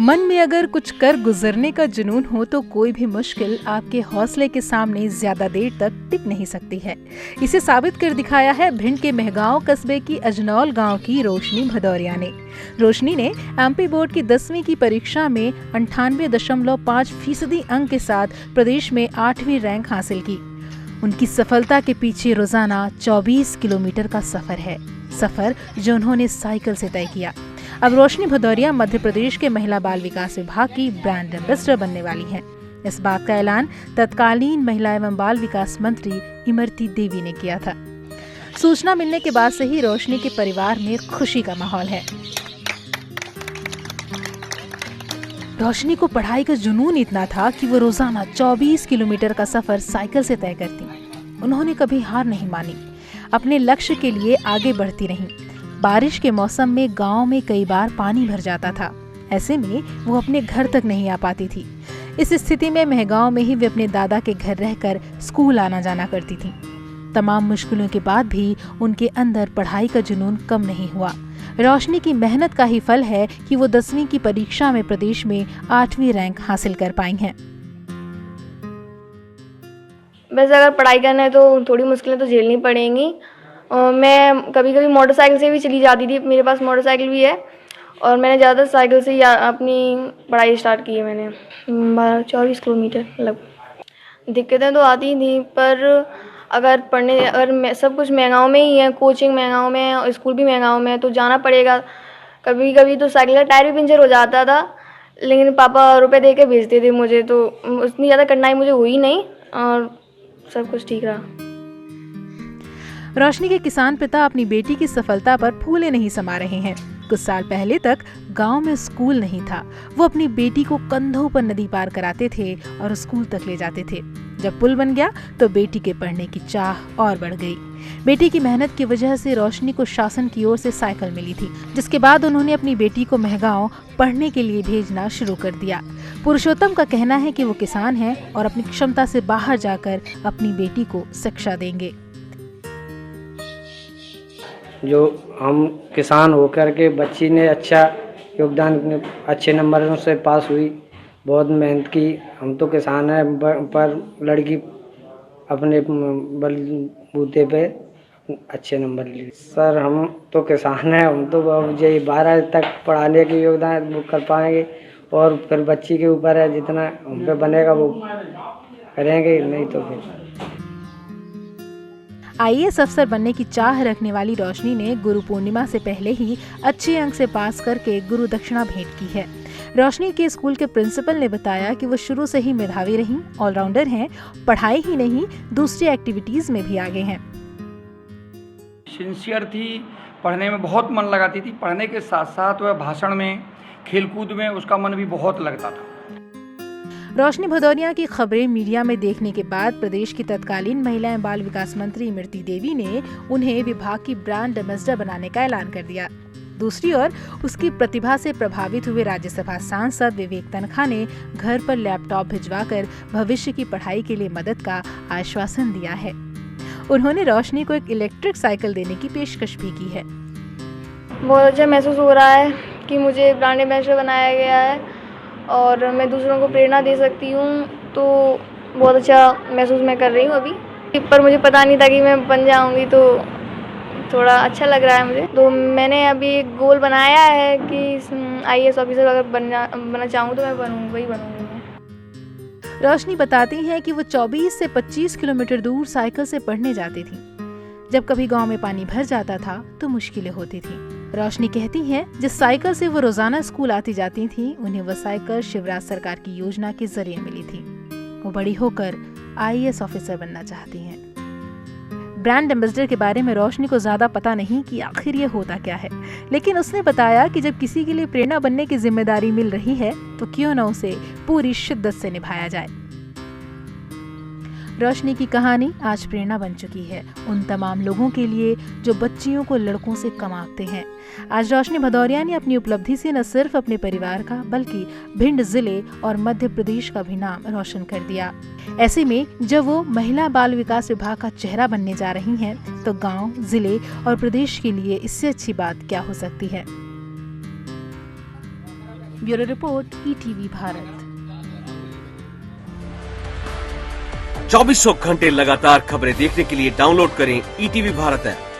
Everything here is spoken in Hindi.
मन में अगर कुछ कर गुजरने का जुनून हो तो कोई भी मुश्किल आपके हौसले के सामने ज्यादा देर तक टिक नहीं सकती है। इसे साबित कर दिखाया है भिंड के मेहगांव कस्बे की अजनौल गांव की रोशनी भदौरिया ने। रोशनी ने एमपी बोर्ड की 10वीं की परीक्षा में 98.5% अंक के साथ प्रदेश में 8वीं रैंक हासिल की। उनकी सफलता के पीछे रोजाना 24 किलोमीटर का सफर जो उन्होंने साइकिल से तय किया। अब रोशनी भदौरिया मध्य प्रदेश के महिला बाल विकास विभाग की ब्रांड एम्बेसडर बनने वाली हैं। इस बात का ऐलान तत्कालीन महिला एवं बाल विकास मंत्री इमरती देवी ने किया था। सूचना मिलने के बाद से ही रोशनी के परिवार में खुशी का माहौल है। रोशनी को पढ़ाई का जुनून इतना था कि वो रोजाना 24 किलोमीटर का सफर साइकिल से तय करती। उन्होंने कभी हार नहीं मानी, अपने लक्ष्य के लिए आगे बढ़ती रहीं। बारिश के मौसम में गांव में कई बार पानी भर जाता था। ऐसे में वो अपने घर तक नहीं आ पाती थी। इस स्थिति में मेहगांव में ही वे अपने दादा के घर रहकर स्कूल आना जाना करती थीं। तमाम मुश्किलों के बाद भी उनके अंदर पढ़ाई का जुनून कम नहीं हुआ। रोशनी की मेहनत का ही फल है कि वो 10वीं की परीक्षा में प्रदेश में 8वीं रैंक हासिल कर पाई हैं। वैसे अगर पढ़ाई करना है तो थोड़ी मुश्किलें तो झेलनी पड़ेंगी। मैं कभी कभी मोटरसाइकिल से भी चली जाती थी, मेरे पास मोटरसाइकिल भी है और मैंने ज़्यादा साइकिल से ही अपनी पढ़ाई स्टार्ट की है। मैंने 24 किलोमीटर लगभग। दिक्कतें तो आती थी, पर अगर सब कुछ महंगाओं में ही है, कोचिंग महंगाओं में है और स्कूल भी महंगाओं में है, तो जाना पड़ेगा। कभी कभी तो साइकिल का टायर भी पंचर हो जाता था, लेकिन पापा रुपए दे के भेजते थे मुझे, तो उतनी ज़्यादा कठिनाई मुझे हुई नहीं और सब कुछ ठीक रहा। रोशनी के किसान पिता अपनी बेटी की सफलता पर फूले नहीं समा रहे हैं। कुछ साल पहले तक गांव में स्कूल नहीं था। वो अपनी बेटी को कंधों पर नदी पार कराते थे और स्कूल तक ले जाते थे। जब पुल बन गया तो बेटी के पढ़ने की चाह और बढ़ गई। बेटी की मेहनत की वजह से रोशनी को शासन की ओर से साइकिल मिली थी, जिसके बाद उन्होंने अपनी बेटी को मेहगांव पढ़ने के लिए भेजना शुरू कर दिया। पुरुषोत्तम का कहना है कि वो किसान हैं और अपनी क्षमता से बाहर जाकर अपनी बेटी को शिक्षा देंगे। जो हम किसान होकर के बच्ची ने अच्छा योगदान, अच्छे नंबरों से पास हुई, बहुत मेहनत की। हम तो किसान हैं, पर लड़की अपने बलबूते पे अच्छे नंबर लिए। सर हम तो किसान हैं, हम तो अब यही 12 तक पढ़ाने के योगदान वो कर पाएंगे और फिर बच्ची के ऊपर है, जितना हम पे बनेगा वो करेंगे, नहीं तो फिर। आईएएस अफसर बनने की चाह रखने वाली रोशनी ने गुरु पूर्णिमा से पहले ही अच्छे अंक से पास करके गुरु दक्षिणा भेंट की है। रोशनी के स्कूल के प्रिंसिपल ने बताया कि वो शुरू से ही मेधावी रहीं, ऑलराउंडर हैं, पढ़ाई ही नहीं दूसरी एक्टिविटीज में भी आगे हैं। सिंसियर थी, पढ़ने में बहुत मन लगाती थी। पढ़ने के साथ साथ वह भाषण में, खेलकूद में उसका मन भी बहुत लगता था। रोशनी भदौरिया की खबरें मीडिया में देखने के बाद प्रदेश की तत्कालीन महिला एवं बाल विकास मंत्री इमरती देवी ने उन्हें विभाग की ब्रांड एम्बेसडर बनाने का ऐलान कर दिया। दूसरी ओर उसकी प्रतिभा से प्रभावित हुए राज्यसभा सांसद विवेक तनखा ने घर पर लैपटॉप भिजवाकर भविष्य की पढ़ाई के लिए मदद का आश्वासन दिया है। उन्होंने रोशनी को एक इलेक्ट्रिक साइकिल देने की पेशकश भी की है। बहुत अच्छा महसूस हो रहा है कि मुझे ब्रांड एम्बेसडर बनाया गया है और मैं दूसरों को प्रेरणा दे सकती हूँ, तो बहुत अच्छा महसूस मैं कर रही हूँ अभी। पर मुझे पता नहीं था कि मैं बन जाऊँगी, तो थोड़ा अच्छा लग रहा है मुझे। तो मैंने अभी एक गोल बनाया है कि आईएएस ऑफिसर अगर बनना चाहूँ तो मैं वही बनूँगी। रोशनी बताती हैं कि वो 24 से 25 किलोमीटर दूर साइकिल से पढ़ने जाती थी। जब कभी गांव में पानी भर जाता था तो मुश्किलें होती थी। रोशनी कहती हैं जिस साइकिल से वो रोजाना स्कूल आती जाती थी, उन्हें वो साइकिल शिवराज सरकार की योजना के जरिए मिली थी। वो बड़ी होकर आईएएस ऑफिसर बनना चाहती हैं। ब्रांड एम्बेसडर के बारे में रोशनी को ज्यादा पता नहीं कि आखिर ये होता क्या है, लेकिन उसने बताया कि जब किसी के लिए प्रेरणा बनने की जिम्मेदारी मिल रही है तो क्यों न उसे पूरी शिद्दत से निभाया जाए। रोशनी की कहानी आज प्रेरणा बन चुकी है उन तमाम लोगों के लिए जो बच्चियों को लड़कों से कम आंकते हैं। आज रोशनी भदौरिया ने अपनी उपलब्धि से न सिर्फ अपने परिवार का बल्कि भिंड जिले और मध्य प्रदेश का भी नाम रोशन कर दिया। ऐसे में जब वो महिला बाल विकास विभाग का चेहरा बनने जा रही हैं, तो गांव, जिले और प्रदेश के लिए इससे अच्छी बात क्या हो सकती है। Bureau report, ETV Bharat. 2400 घंटे लगातार खबरें देखने के लिए डाउनलोड करें ईटीवी भारत ऐप।